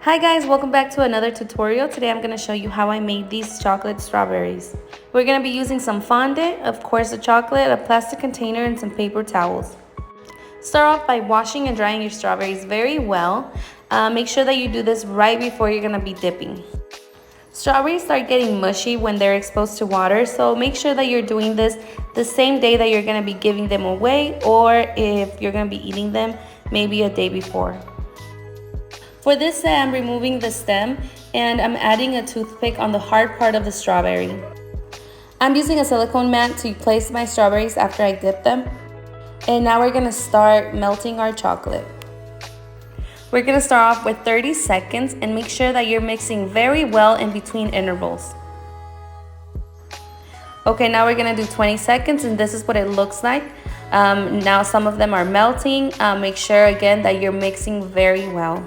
Hi guys, welcome back to another tutorial. Today I'm going to show you how I made these chocolate strawberries. We're going to be using some fondant, of course the chocolate, a plastic container, and some paper towels. Start off by washing and drying your strawberries very well. Make sure that you do this right before you're going to be dipping. Strawberries start getting mushy when they're exposed to water, so make sure that you're doing this the same day that you're going to be giving them away, or if you're going to be eating them, maybe a day before. For this, I'm removing the stem and I'm adding a toothpick on the hard part of the strawberry. I'm using a silicone mat to place my strawberries after I dip them. And now we're gonna start melting our chocolate. We're gonna start off with 30 seconds and make sure that you're mixing very well in between intervals. Okay, now we're gonna do 20 seconds and this is what it looks like. Now some of them are melting. Make sure again that you're mixing very well.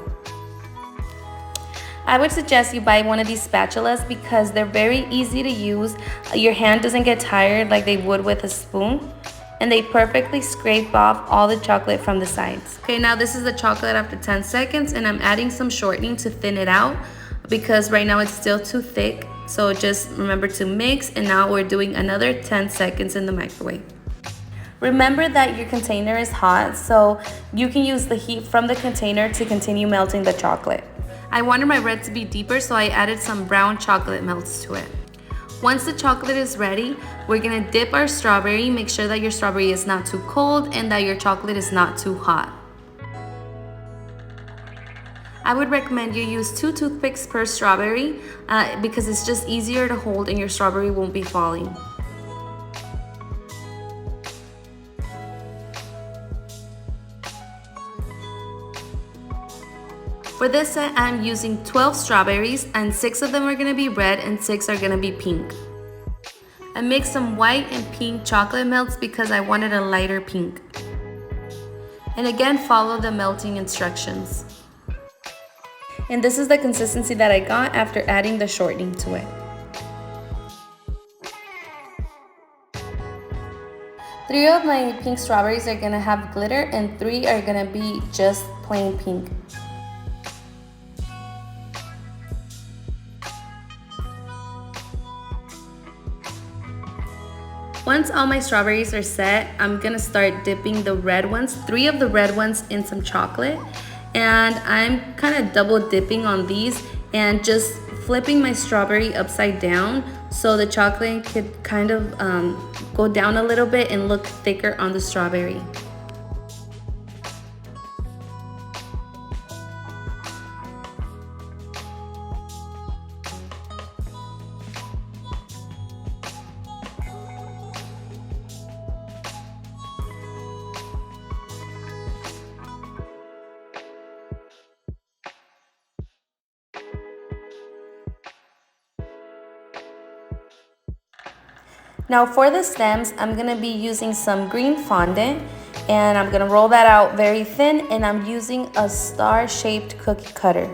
I would suggest you buy one of these spatulas because they're very easy to use. Your hand doesn't get tired like they would with a spoon. And they perfectly scrape off all the chocolate from the sides. Okay, now this is the chocolate after 10 seconds and I'm adding some shortening to thin it out because right now it's still too thick. So just remember to mix, and now we're doing another 10 seconds in the microwave. Remember that your container is hot, so you can use the heat from the container to continue melting the chocolate. I wanted my red to be deeper, so I added some brown chocolate melts to it. Once the chocolate is ready, we're gonna dip our strawberry. Make sure that your strawberry is not too cold and that your chocolate is not too hot. I would recommend you use 2 toothpicks per strawberry because it's just easier to hold and your strawberry won't be falling. For this set, I'm using 12 strawberries and 6 of them are gonna be red and 6 are gonna be pink. I mixed some white and pink chocolate melts because I wanted a lighter pink. And again, follow the melting instructions. And this is the consistency that I got after adding the shortening to it. 3 of my pink strawberries are gonna have glitter and 3 are gonna be just plain pink. Once all my strawberries are set, I'm gonna start dipping the red ones, 3 of the red ones in some chocolate. And I'm kind of double dipping on these and just flipping my strawberry upside down so the chocolate could kind of go down a little bit and look thicker on the strawberry. Now for the stems, I'm gonna be using some green fondant and I'm gonna roll that out very thin, and I'm using a star-shaped cookie cutter.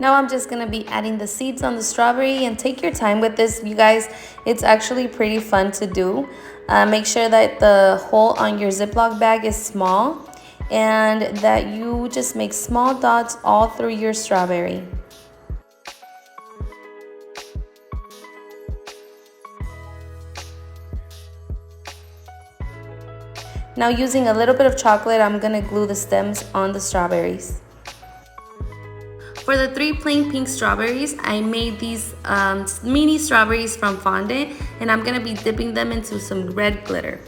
Now I'm just gonna be adding the seeds on the strawberry, and take your time with this, you guys. It's actually pretty fun to do. Make sure that the hole on your Ziploc bag is small and that you just make small dots all through your strawberry. Now using a little bit of chocolate, I'm gonna glue the stems on the strawberries. For the 3 plain pink strawberries, I made these mini strawberries from fondant, and I'm gonna be dipping them into some red glitter.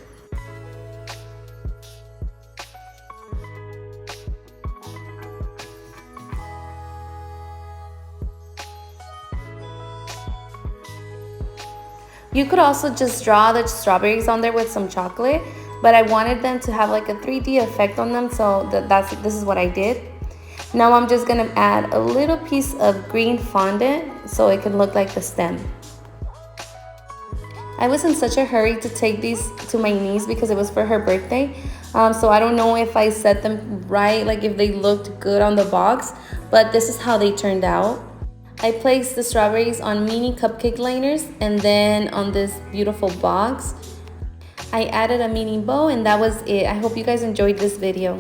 You could also just draw the strawberries on there with some chocolate, but I wanted them to have like a 3D effect on them, so this is what I did. Now I'm just gonna add a little piece of green fondant so it can look like the stem. I was in such a hurry to take these to my niece because it was for her birthday. So I don't know if I set them right, like if they looked good on the box, but this is how they turned out. I placed the strawberries on mini cupcake liners and then on this beautiful box. I added a mini bow and that was it. I hope you guys enjoyed this video.